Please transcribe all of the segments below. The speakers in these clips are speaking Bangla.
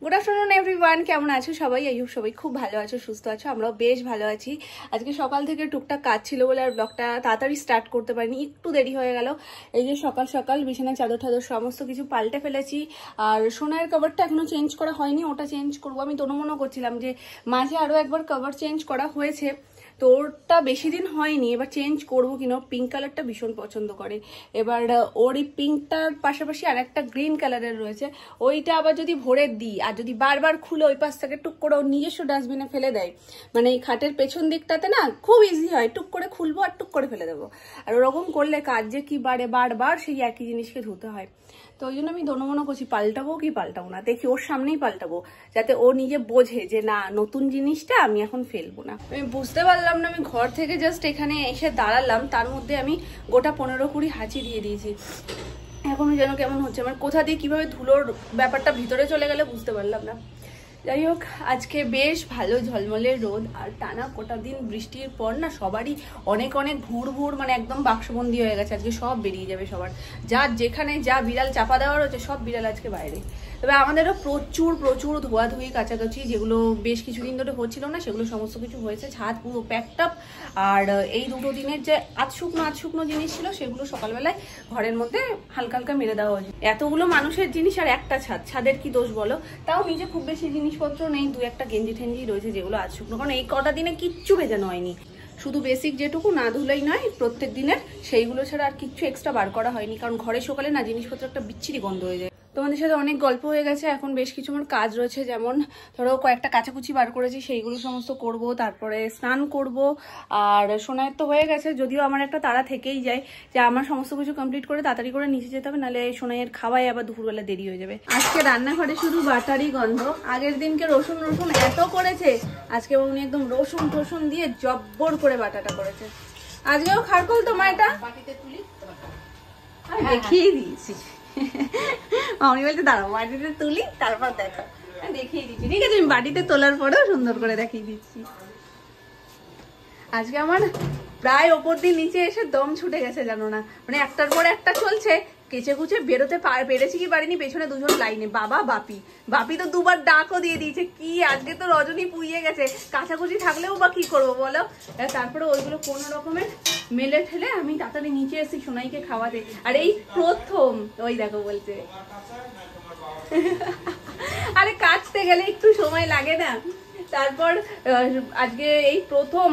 গুড আফটারনুন এভরিওয়ান, কেমন আছো সবাই? সবাই খুব ভালো আছো, সুস্থ আছো, আমরাও বেশ ভালো আছি। আজকে সকাল থেকে টুকটাক কাজ ছিল বলে আর ব্লগটা তাড়াতাড়ি স্টার্ট করতে পারিনি, একটু দেরি হয়ে গেল। এই যে সকাল সকাল বিছানা চাদর টাদর সমস্ত কিছু পাল্টে ফেলেছি। আর সোনার কভারটা এখনো চেঞ্জ করা হয়নি, ওটা চেঞ্জ করবো। আমি তনুমনো করছিলাম যে মাঝে আরো একবার কভার চেঞ্জ করা হয়েছে, তো ওরটা বেশি দিন হয়নি, এবার চেঞ্জ করবো কিনা। পিঙ্ক কালারটা ভীষণ পছন্দ করে। এবার ওর এই পিঙ্কটার পাশাপাশি আর একটা গ্রিন কালারের রয়েছে, ওইটা আবার যদি ভরে দিই আর যদি বারবার খুলে ওই পাশ থেকে টুক করে ওর নিজস্ব ডাস্টবিনে ফেলে দেয়, মানে এই খাটের পেছন দিকটাতে না খুব ইজি হয়, টুক করে খুলবো আর টুক করে ফেলে দেবো। আর ওরকম করলে কাজ যে কি বারে বারবার সেই একই জিনিসকে ধুতে হয়। তো ওই জন্য আমি দনমনো করছি পাল্টাবো কি পাল্টাবো না, দেখি ওর সামনেই পাল্টাবো, যাতে ও নিজে বোঝে যে না, নতুন জিনিসটা আমি এখন ফেলবো না। আমি বুঝতে পারলাম না, আমি ঘর থেকে জাস্ট এখানে এসে দাঁড়ালাম, তার মধ্যে আমি গোটা 15-20 হাঁচি দিয়ে দিয়েছি। এখনো যেন কেমন হচ্ছে, আমার কোথা দিয়ে কিভাবে ধুলোর ব্যাপারটা ভিতরে চলে গেলে বুঝতে পারলাম না। যাই হোক, আজকে বেশ ভালো ঝলমলে রোদ, আর টানা কোটা দিন বৃষ্টির পর না সবারই অনেক অনেক ভুর ভুর, মানে একদম বাক্সবন্দি হয়ে গেছে। আজকে সব বেরিয়ে যাবে সবার, যার যেখানে যা বিড়াল চাপা দেওয়ার হচ্ছে সব বিড়াল আজকে বাইরে। তবে আমাদেরও প্রচুর প্রচুর ধোয়াধুয়ি কাছাকাছি, যেগুলো বেশ কিছুদিন ধরে হচ্ছিল না সেগুলো সমস্ত কিছু হয়েছে। ছাদ পুরো প্যাকটাপ। আর এই দুটো দিনের যে আধশুকনো জিনিস ছিল সেগুলো সকালবেলায় ঘরের মধ্যে হালকা হালকা মেরে দেওয়া হয়েছে। এতগুলো মানুষের জিনিস আর একটা ছাদের কি দোষ বলো? তাও নিজে খুব বেশি জিনিসপত্র নেই, 2-1টা গেঞ্জি ঠেঞ্জি রয়েছে যেগুলো আধশুকনো, কারণ এই কটা দিনে কিচ্ছু ভেজানো হয়নি। শুধু বেসিক যেটুকু না ধুলেই নয় প্রত্যেক দিনের, সেইগুলো ছাড়া আর কিচ্ছু এক্সট্রা বার করা হয়নি, কারণ ঘরে সকালে না জিনিসপত্র একটা বিচ্ছিরি গন্ধ হয়ে যায়। তোমাদের সাথে অনেক গল্প হয়ে গেছে, এখন বেশ কিছু আমার কাজ রয়েছে, যেমন ধরো কয়েকটা কাচাকুচি বার করেছি, সেইগুলো সমস্ত করব, তারপরে স্নান করব। আর সোনার তো হয়ে গেছে, যদিও আমার একটা তাড়া থেকেই যায় যে আমার সমস্ত কিছু কমপ্লিট করে তাড়াতাড়ি করে নিচে যেতে হবে, নাহলে সোনাইয়ের খাওয়াই আবার দুপুরবেলা দেরি হয়ে যাবে। আজকে রান্নাঘরে শুধু বাটারই গন্ধ। আগের দিনকে রসুন এত করেছে, আজকে উনি একদম রসুন দিয়ে জব্বর করে বাটাটা করেছে। আজকেও খারকল তোমার এটা বাটিতে তুলি দেখিয়ে দিয়েছি। আমি বলতে দাঁড়াও বাটিতে তুলি তারপর দেখো, দেখিয়ে দিচ্ছি। ঠিক আছে, আমি বাটিতে তোলার পরেও সুন্দর করে দেখিয়ে দিচ্ছি। আজকে আমার প্রায় ওপর দিয়ে নিচে এসে দম ছুটে গেছে, জানো না, মানে একটার পর একটা চলছে। কেচে কুচে বেরোতে পেরেছি কি পারিনি, পেছনে দুজন লাইনে, বাবা বাপি তো দুবার ডাকও দিয়ে দিয়েছে। কি আজকে তো রজনী পুইয়ে গেছে, কাছাকুচি থাকলেও বা কি করবো বলো। তারপরে ওইগুলো কোনো রকমের মেলে ঠেলে আমি তাড়াতাড়ি নিচে এসেছি সোনাইকে খাওয়াতে। আর এই প্রথম ওই দেখো বলছে, আরে কাচতে গেলে একটু সময় লাগে না। তারপর আজকে এই প্রথম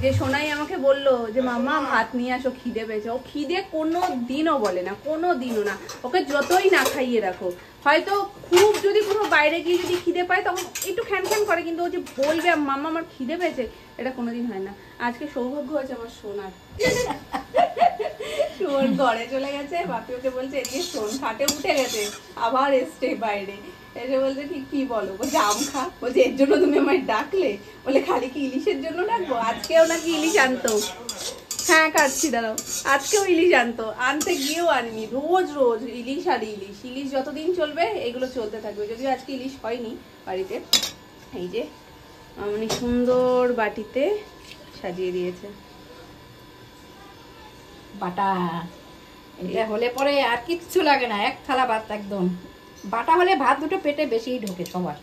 যে সোনাই আমাকে বললো যে মাম্মা ভাত নিয়ে আসো, খিদে পেয়েছে। ও খিদে কোনো দিনও বলে না, কোনো দিনও না। ওকে যতই না খাইয়ে রাখো, হয়তো খুব যদি কোনো বাইরে গিয়ে যদি খিদে পায় তখন একটু খ্যান করে, কিন্তু ও যে বলবে মাম্মা আমার খিদে পেয়েছে, এটা কোনোদিন হয় না। আজকে সৌভাগ্য হয়েছে আমার সোনার, শোন ঘরে চলে গেছে, বাপি ওকে বলছে এদিকে শোন, খাটে উঠে গেছে, আবার এসছে বাইরে এসে বলছে ঠিক কি বলো, বলছে আম খা, বলছে এর জন্য তুমি আমায় ডাকলে? বলে খালি কি ইলিশের জন্য ডাকবো? আজকেও নাকি ইলিশ আনতো। হ্যাঁ কাটছি দাঁড়াও, আজকেও ইলিশ আনতো, আনতে গিয়েও আনিনি। রোজ ইলিশ আর ইলিশ যতদিন চলবে এগুলো চলতে থাকবে। যদিও আজকে ইলিশ হয়নি বাড়িতে। এই যে মানে সুন্দর বাটিতে সাজিয়ে দিয়েছে বাটা। এটা হলে পরে আর কিচ্ছু লাগে না, এক থালা ভাত একদম। বাটা হলে ভাত দুটো পেটে বেশি ঢোকে সবার।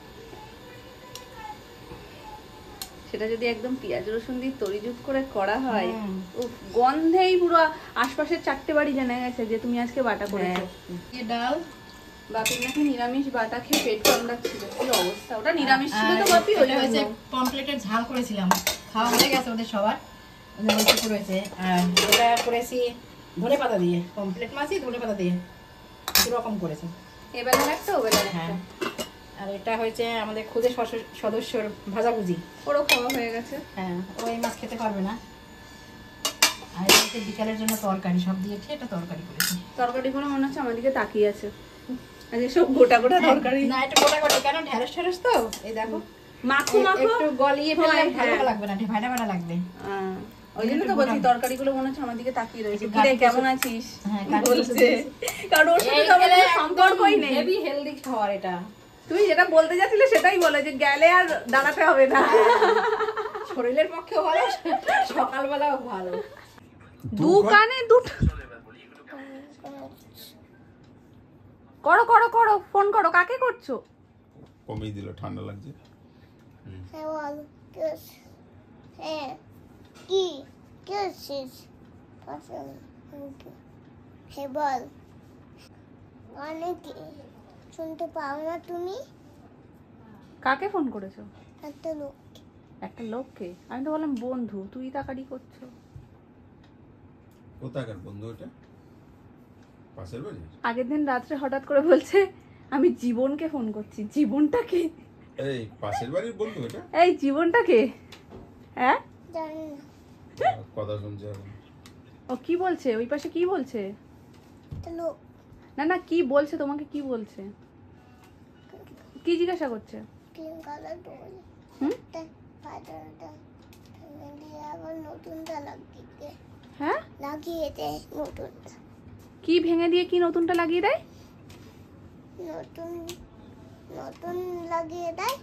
সেটা যদি একদম পেঁয়াজ রসুন দিয়ে তরিজুত করে করা হয়, গন্ধেই পুরো আশপাশের 4টে বাড়ি জানা গেছে যে তুমি আজকে বাটা করেছো। ডাল বাপির নাকি নিরামিষ বাটা খেয়ে পেট কামড়াচ্ছিল, কি অবস্থা। ওটা নিরামিষ ছিল তো বাপি? ওই হচ্ছে পমফ্লেটের ঝাল করেছিলাম, খাওয়া হয়ে গেছে ওদের সবার, ওদের অল্প করেছে। আর ওটা করেছি ধনেপাতা দিয়ে, পমফ্লেট মাছই ধনেপাতা দিয়ে দু রকম করেছে, এবেলার একটা ওবেলার একটা। আর এটা হয়েছে আমাদের খুদে সদস্যর ভাজাভুজি, ওরও খাওয়া হয়ে গেছে। হ্যাঁ, ওই মাছ খেতে পারবে না। আর এটা বিকালের জন্য তরকারি, সব দিয়েছি, এটা তরকারি করেছি। তরকারি করে মনে হচ্ছে আমার দিকে তাকিয়ে আছে, আজকে সব গোটা তরকারি। না, এটা গোটা কেন, ঢেঁড়স তো এই দেখো মাখো একটু গলিয়ে ফেললে ভালো লাগবে না, ভাড়া লাগবে। ওই জন্য তো বলছি তরকারিগুলো মনে হচ্ছে আমার দিকে তাকিয়ে রয়েছে। কি রে কেমন আছিস বলছে, কারণ ওর সাথে তো আমাদের সম্পর্কই নেই। হেভি হেলদি খাবার এটা। তুই যেটা বলতে যাচ্ছিলে সেটাই বলে, যে গেলে আর দাঁড়াতে হবে না, শরীরের পক্ষে ভালো, সকালবেলাও ভালো। দোকানে দুটো করো ফোন করো, কাকে করছো? কমিয়ে দিল, ঠান্ডা লাগছে। শুনতে পাও না তুমি? কাকে ফোন করেছো? একটা লোককে। আমি তো বললাম বন্ধু, তুই তাকারি করছো। কোথাকার বন্ধু এটা? পাশের বাড়ি? আগের দিন রাত্রে হঠাৎ করে বলছে আমি জীবনকে ফোন করছি। জীবনটাকে? এই পাশের বাড়ির বন্ধু এটা? এই জীবনটাকে? হ্যাঁ জানি না, কথা শুনছে এখন। ও কি বলছে? ওই পাশে কি বলছে? না না, কি বলছে তোমাকে? কি বলছে? কি জিজ্ঞাসা করছে? হ্যাঁ লাগিয়ে দেয় নতুনটা। কি ভেঙে দিয়ে কি নতুনটা লাগিয়ে দেয়? নতুন লাগিয়ে দেয়।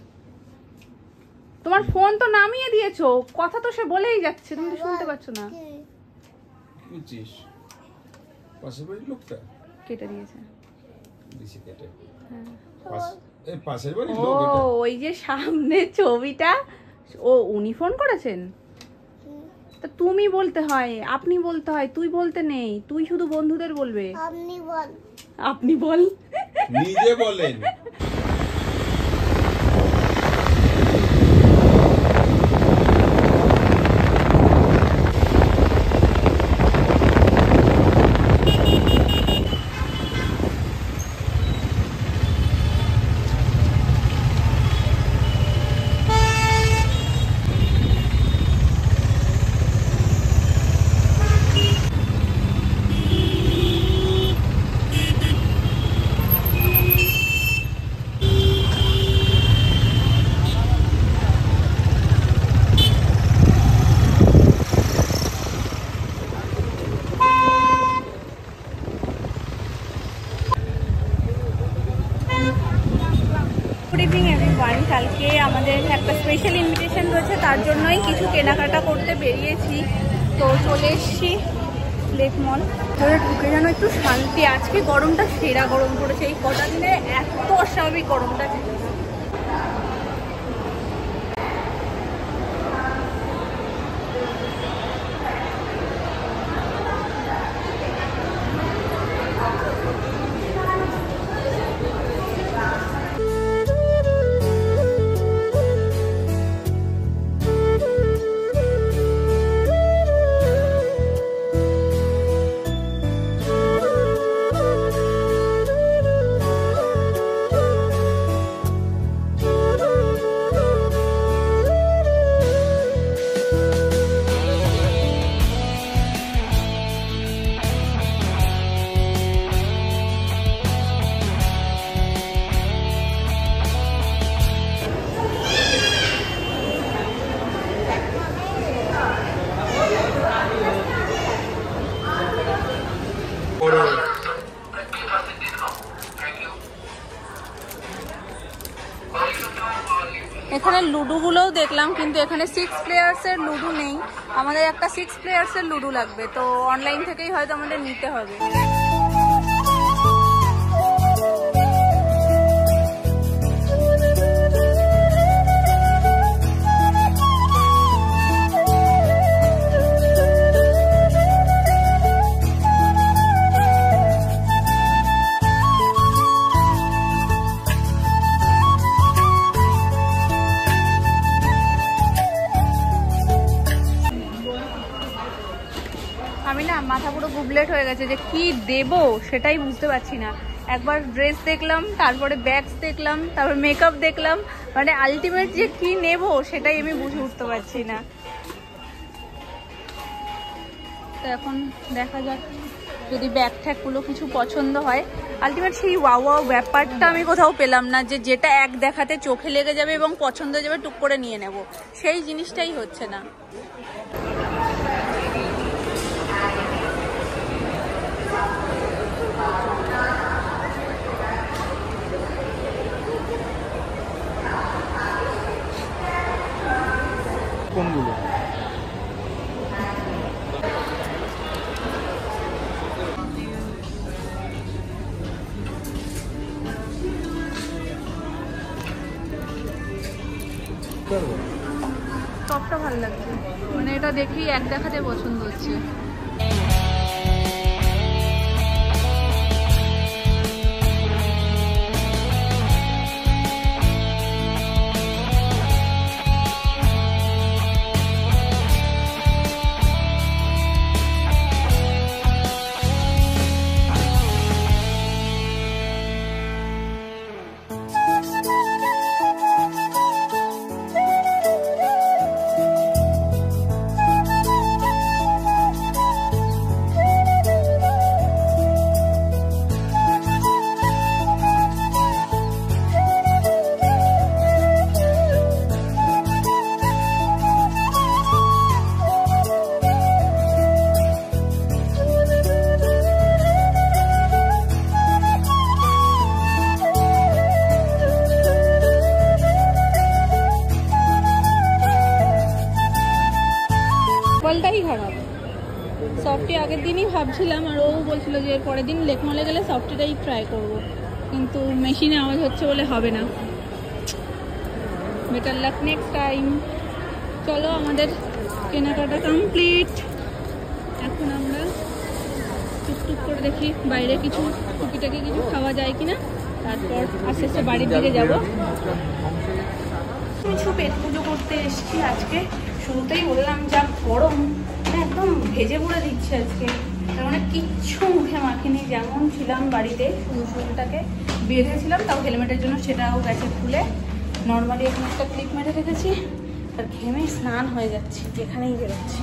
তোমার ফোন তো নামিয়ে দিয়েছো, কথা তো সে বলেই যাচ্ছে, তুমি তো শুনতে পাচ্ছ না। বুঝছিস পাশের বাড়ির লোকটা কেটে দিয়েছে। দিছে কেটে। হ্যাঁ এই পাশের বাড়ির লোক এটা? ওই যে সামনে ছবিটা, ও উনি ফোন করেছেন। তা তুমি বলতে হয়, আপনি বলতে হয়, তুই বলতে নেই। তুই শুধু বন্ধুদের বলবে। আপনি বল। আপনি বল নিজে বলেন। Good evening everyone. কালকে আমাদের একটা স্পেশাল ইনভিটেশন রয়েছে, তার জন্যই কিছু কেনাকাটা করতে বেরিয়েছি। তো চলে এসেছি লেক মল। ধরে ঢুকে যেন একটু শান্তি। আজকে গরমটা সেরা গরম পড়েছে, এই কটা দিনে এত অস্বাভাবিক গরমটা ছিল না। এখানে লুডোগুলোও দেখলাম, কিন্তু এখানে 6 প্লেয়ার্সের লুডো নেই। আমাদের একটা 6 প্লেয়ার্সের লুডো লাগবে, তো অনলাইন থেকেই হয়তো আমাদের নিতে হবে। আমি না মাথা পুরো গুবলেট হয়ে গেছে, যে কি দেব সেটাই বুঝতে পারছি না। একবার ড্রেস দেখলাম, তারপরে ব্যাগস দেখলাম, তারপর মেকআপ দেখলাম, মানে আলটিমেট যে কি নেব সেটাই আমি বুঝে উঠতে পারছি না। তো এখন দেখা যাক যদি ব্যাগ ট্যাগগুলো কিছু পছন্দ হয়। আলটিমেট সেই ওয়াও ওয়াও ব্যাপারটা আমি কোথাও পেলাম না, যে যেটা এক দেখাতে চোখে লেগে যাবে এবং পছন্দ হয়ে যাবে, টুক করে নিয়ে নেব, সেই জিনিসটাই হচ্ছে না। কোনগুলো? টপটা ভালো লাগছে, মানে এটা দেখি এক দেখাতে পছন্দ হচ্ছে। বলটাই খারাপ। সফটি আগের দিনই ভাবছিলাম, আর ও বলছিল যে পরের দিন লেকমলে গেলে সফটিটাই ট্রাই করব, কিন্তু মেশিনে আওয়াজ হচ্ছে বলে হবে না। Better luck next time. চলো, আমাদের কেনাকাটা কমপ্লিট। এখন আমরা টুকটুক করে দেখি বাইরে কিছু টুকিটাকি কিছু খাওয়া যায় কিনা, তারপর আস্তে আস্তে বাড়ির দিকে যাবো। কিছু পেট পুজো করতে এসেছি আজকে। শুরুতেই বললাম যা গরম, একদম ভেজে পুড়ে দিচ্ছে আজকে। তার মানে কিচ্ছু মুখে মাখিনি, যেমন ছিলাম বাড়িতে শুধু চুলটাকে বেঁধেছিলাম, তাও হেলমেটের জন্য সেটাও গেছে খুলে। নর্মালি এখানে একটা ক্লিপ মেরে রেখেছি, আর ঘেমে স্নান হয়ে যাচ্ছি যেখানেই বেরোচ্ছি।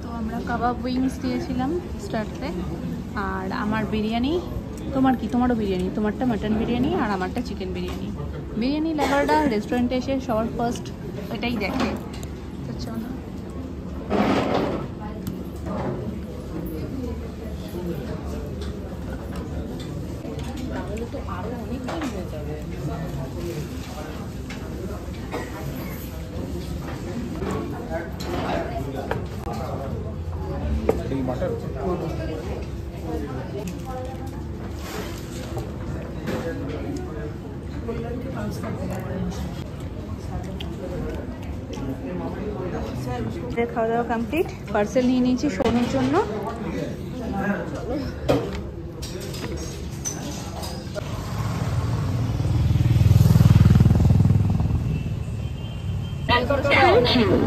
তো আমরা কাবাব উইংস দিয়েছিলাম স্টার্টে, আর আমার বিরিয়ানি। তোমার কি? তোমারও বিরিয়ানি, তোমারটা মাটন বিরিয়ানি আর আমারটা চিকেন বিরিয়ানি। বিরিয়ানি লাভাররা রেস্টুরেন্টে এসে সবার ফার্স্ট এটাই দেখে। তো চলো, তাহলে তো আরো অনেক দিন হয়ে যাবে। বাটার খাওয়া দাওয়া কমপ্লিট। পার্সেল নিয়ে নিয়েছি সোনুর জন্য।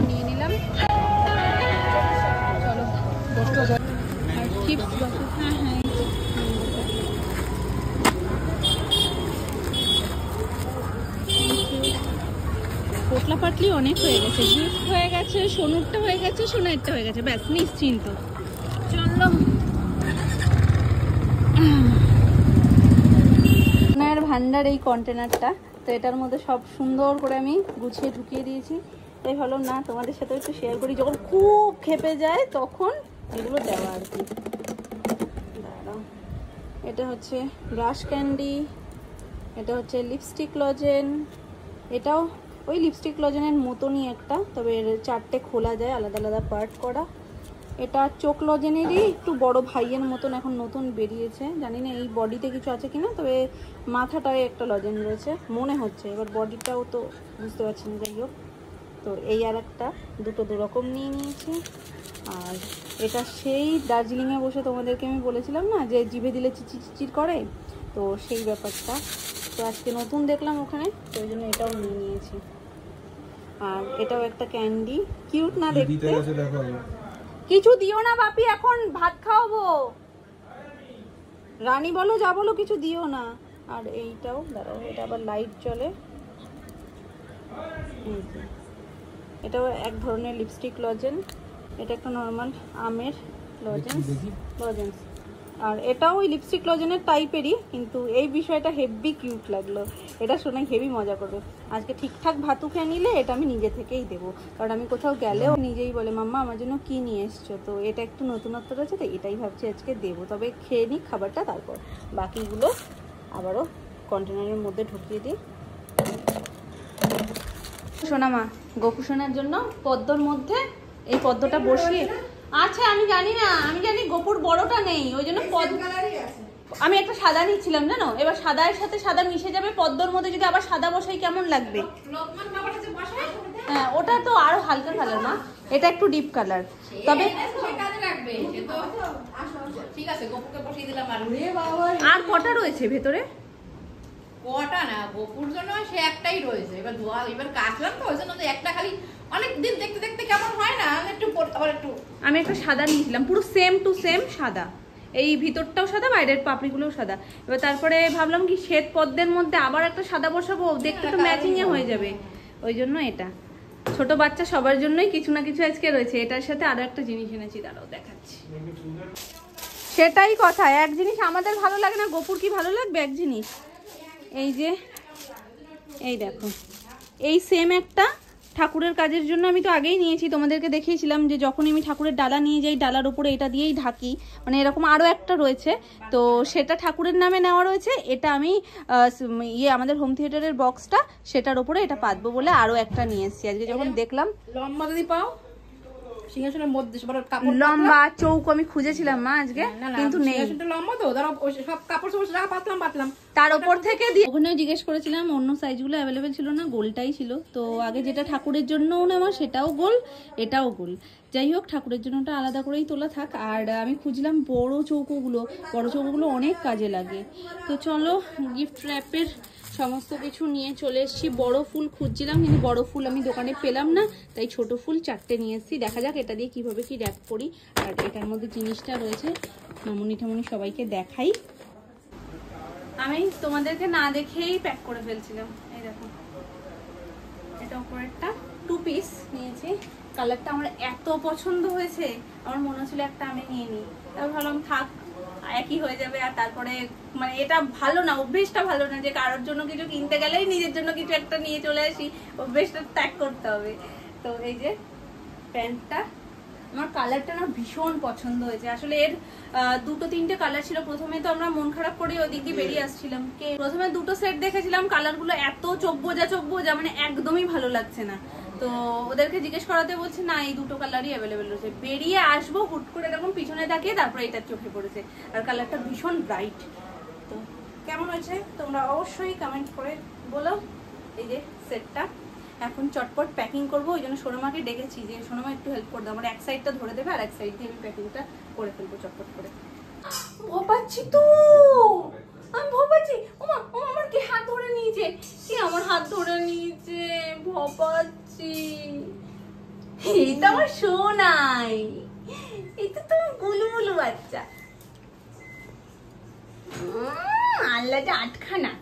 নিয়ে নিলাম। চলো, আর চিপস। হ্যাঁ হ্যাঁ, পোটলা পাটলি অনেক হয়ে গেছে, গিফট হয়ে গেছে, সোনুরটা হয়ে গেছে, সোনারটা হয়ে গেছে, ব্যাস নিশ্চিন্ত। চলো, সোনার ভান্ডার এই কন্টেনারটা, তো এটার মধ্যে সব সুন্দর করে আমি গুছিয়ে ঢুকিয়ে দিয়েছি। তাই ভালো না, তোমাদের সাথে একটু শেয়ার করি, যখন খুব খেপে যায় তখন এগুলো দেওয়া আর কি। এটা হচ্ছে ব্রাশ ক্যান্ডি, এটা হচ্ছে লিপস্টিক লজেন, এটাও ওই লিপস্টিক লজেনের মতনই একটা, তবে এর 4টে খোলা যায়, আলাদা আলাদা পার্ট করা। এটা চোখ লজেনেরই একটু বড় ভাইয়ের মতন, এখন নতুন বেরিয়েছে, জানি না এই বডিতে কিছু আছে কিনা, তবে মাথাটায় একটা লজেন রয়েছে মনে হচ্ছে, এবার বডিটাও তো বুঝতে পারছি না। যাই হোক, তো এই আর একটা, দুটো দুরকম নিয়ে নিয়েছি। আর এটা সেই দার্জিলিংয়ে বসে তোমাদেরকে আমি বলেছিলাম না যে জিভে দিলে চিচির চিচির করে, তো সেই ব্যাপারটা। তো আজকে নতুন দেখলাম ওখানে, তো ওই জন্য এটাও নিয়ে নিয়েছি। আর এটাও একটা ক্যান্ডি, কিউট না দেখতে? কিছু দিও না বাপি, এখন ভাত খাওয়াবো। রানী বলো যা বলো, কিছু দিও না। আর এইটাও দাঁড়াও, এটা আবার লাইট চলে। এটাও এক ধরনের লিপস্টিক লজেন, এটা একটা নর্মাল আমের লজেন্স। আর এটাও ওই লিপস্টিক লজেনের টাইপেরই, কিন্তু এই বিষয়টা হেভি কিউট লাগলো। এটা শুনে হেভি মজা করবে। আজকে ঠিকঠাক ভাতু খেয়ে নিলে এটা আমি নিজে থেকেই দেবো, কারণ আমি কোথাও গেলেও নিজেই বলে মাম্মা আমার জন্য কি নিয়ে এসছো, তো এটা একটু নতুনত্ব রয়েছে, তো এটাই ভাবছি আজকে দেবো। তবে খেয়ে নিই খাবারটা, তারপর বাকিগুলো আবারও কন্টেনারের মধ্যে ঢুকিয়ে দিই। সোনামা গোপুসোনার জন্য পদ্মর মধ্যে এই পদ্মটা বসিয়ে, আচ্ছা আমি জানি না, আমি জানি গোপুর বড়টা নেই, ওই জন্য আমি একটা সাদা নিচ্ছিলাম জানো, এবার সাদার সাথে সাদা মিশে যাবে, পদ্মর মধ্যে যদি আবার সাদা বসাই কেমন লাগবে? হ্যাঁ ওটা তো আরো হালকা কালার না, এটা একটু ডিপ কালার। তবে আর কটা রয়েছে ভেতরে? কটা না, গোপুর জন্য সে একটাই রয়েছে। এবার এবার কাটলাম তো ওই জন্য একটা খালি অনেক দিন দেখতে দেখতে কেমন হয় না, একটু আবার একটু। আমি একটা সাদা নিয়েছিলাম পুরো সেম টু সেম সাদা, এই ভিতরটাও সাদা বাইরের পাপড়িগুলোও সাদা। এবার তারপরে ভাবলাম কি শ্বেত পদ্মের মধ্যে আবার একটা সাদা বসাবো, দেখতে তো ম্যাচিং এ হয়ে যাবে, ওই জন্য এটা। ছোট বাচ্চা সবার জন্যই কিছু না কিছু আজকে রয়েছে। এটার সাথে আরো একটা জিনিস এনেছি, দাঁড়াও দেখাচ্ছি। সেটাই কথা, এক জিনিস আমাদের ভালো লাগে না, গোপুর কি ভালো লাগবে এক জিনিস? এই যে এই দেখো, এই সেম একটা ঠাকুরের কাজের জন্য আমি তো আগেই নিয়েছি, তোমাদেরকে দেখিয়েছিলাম যে যখন আমি ঠাকুরের ডালা নিয়ে যাই ডালার উপরে এটা দিয়েই ঢাকি, মানে এরকম আরও একটা রয়েছে, তো সেটা ঠাকুরের নামে নেওয়া রয়েছে। এটা আমি আমাদের হোম থিয়েটারের বক্সটা সেটার উপরে এটা পাতবো বলে আরও একটা নিয়ে এসেছি আজকে। যখন দেখলাম লম্বা যদি পাও সিংহাসনের মধ্যে লম্বা চৌকো আমি খুঁজেছিলাম মা আজকে, কিন্তু নেই। লম্বা তো ধরো সব কাপড় পাতলাম তার উপর থেকে দিয়ে ওখানে জিজ্ঞেস করেছিলাম, অন্য সাইজগুলো অ্যাভেলেবেল ছিল না, গোলটাই ছিল। তো আগে যেটা ঠাকুরের জন্যও নেওয়া সেটাও গোল, এটাও গোল। যাই হোক ঠাকুরের জন্য ওটা আলাদা করেই তোলা থাক। আর আমি খুঁজলাম বড় চৌকোগুলো, বড় চৌকোগুলো অনেক কাজে লাগে। তো চলো গিফট র্যাপের সমস্ত কিছু নিয়ে চলে এসেছি। বড় ফুল খুঁজছিলাম কিন্তু বড় ফুল আমি দোকানে পেলাম না, তাই ছোট ফুল 4টে নিয়ে এসেছি। দেখা যাক এটা দিয়ে কিভাবে কি র্যাপ করি। আর এটার মধ্যে জিনিসটা রয়েছে, মামুনি ঠামুনি সবাইকে দেখাই। আমি তোমাদেরকে না দেখেই প্যাক করে ফেলছিলাম। এই দেখো, এটা উপরেরটা 2 পিস নিয়েছি। কালারটা আমার এত পছন্দ হয়েছে, আমার মনে হচ্ছিল একটা আমি নিয়ে নিই, তারপর ভাবলাম থাক একই হয়ে যাবে। আর তারপরে মানে এটা ভালো না, অভ্যেসটা ভালো না যে কারোর জন্য কিছু কিনতে গেলেই নিজের জন্য কিছু একটা নিয়ে চলে আসি, অভ্যেসটা ত্যাগ করতে হবে। তো এই যে প্যান্টটা, আমার কালারটা না ভীষণ পছন্দ হয়েছে। আসলে এর 2-3টে কালার ছিল। প্রথমে তো আমরা মন খারাপ করে ওই দিক দিয়ে বেরিয়ে আসছিলাম, প্রথমে 2টো সেট দেখেছিলাম, কালারগুলো এত চোখ বোঝা মানে একদমই ভালো লাগছে না। তো ওদেরকে জিজ্ঞেস করাতে বলছে না এই 2টো কালারই অ্যাভেলেবেল রয়েছে। বেরিয়ে আসবো হুট করে এরকম পিছনে তাকিয়ে তারপরে এটা চোখে পড়েছে, আর কালারটা ভীষণ ব্রাইট। তো কেমন হয়েছে তোমরা অবশ্যই কমেন্ট করে বলো। এই যে সেটটা এখন চটপট প্যাকিং করবো, ওই জন্য সোনামাকে ডেকেছি যে সোনামা একটু হেল্প করে দাও, আমার এক সাইডটা ধরে দেবে আর এক সাইড দিয়ে আমি প্যাকিংটা করে ফেলবো চটপট করে। ভোপাচ্ছি তো আমি, ভোপাচ্ছি। ওমা ওমা আমার কি হাত ধরে নিয়েছে, কি আমার হাত ধরে নিয়েছে, ভোপাচ্ছি। এইটা আমার সোনাই, এই তো তোমার গুলুমুলু বাচ্চা। আল্লাহটা 8খানা।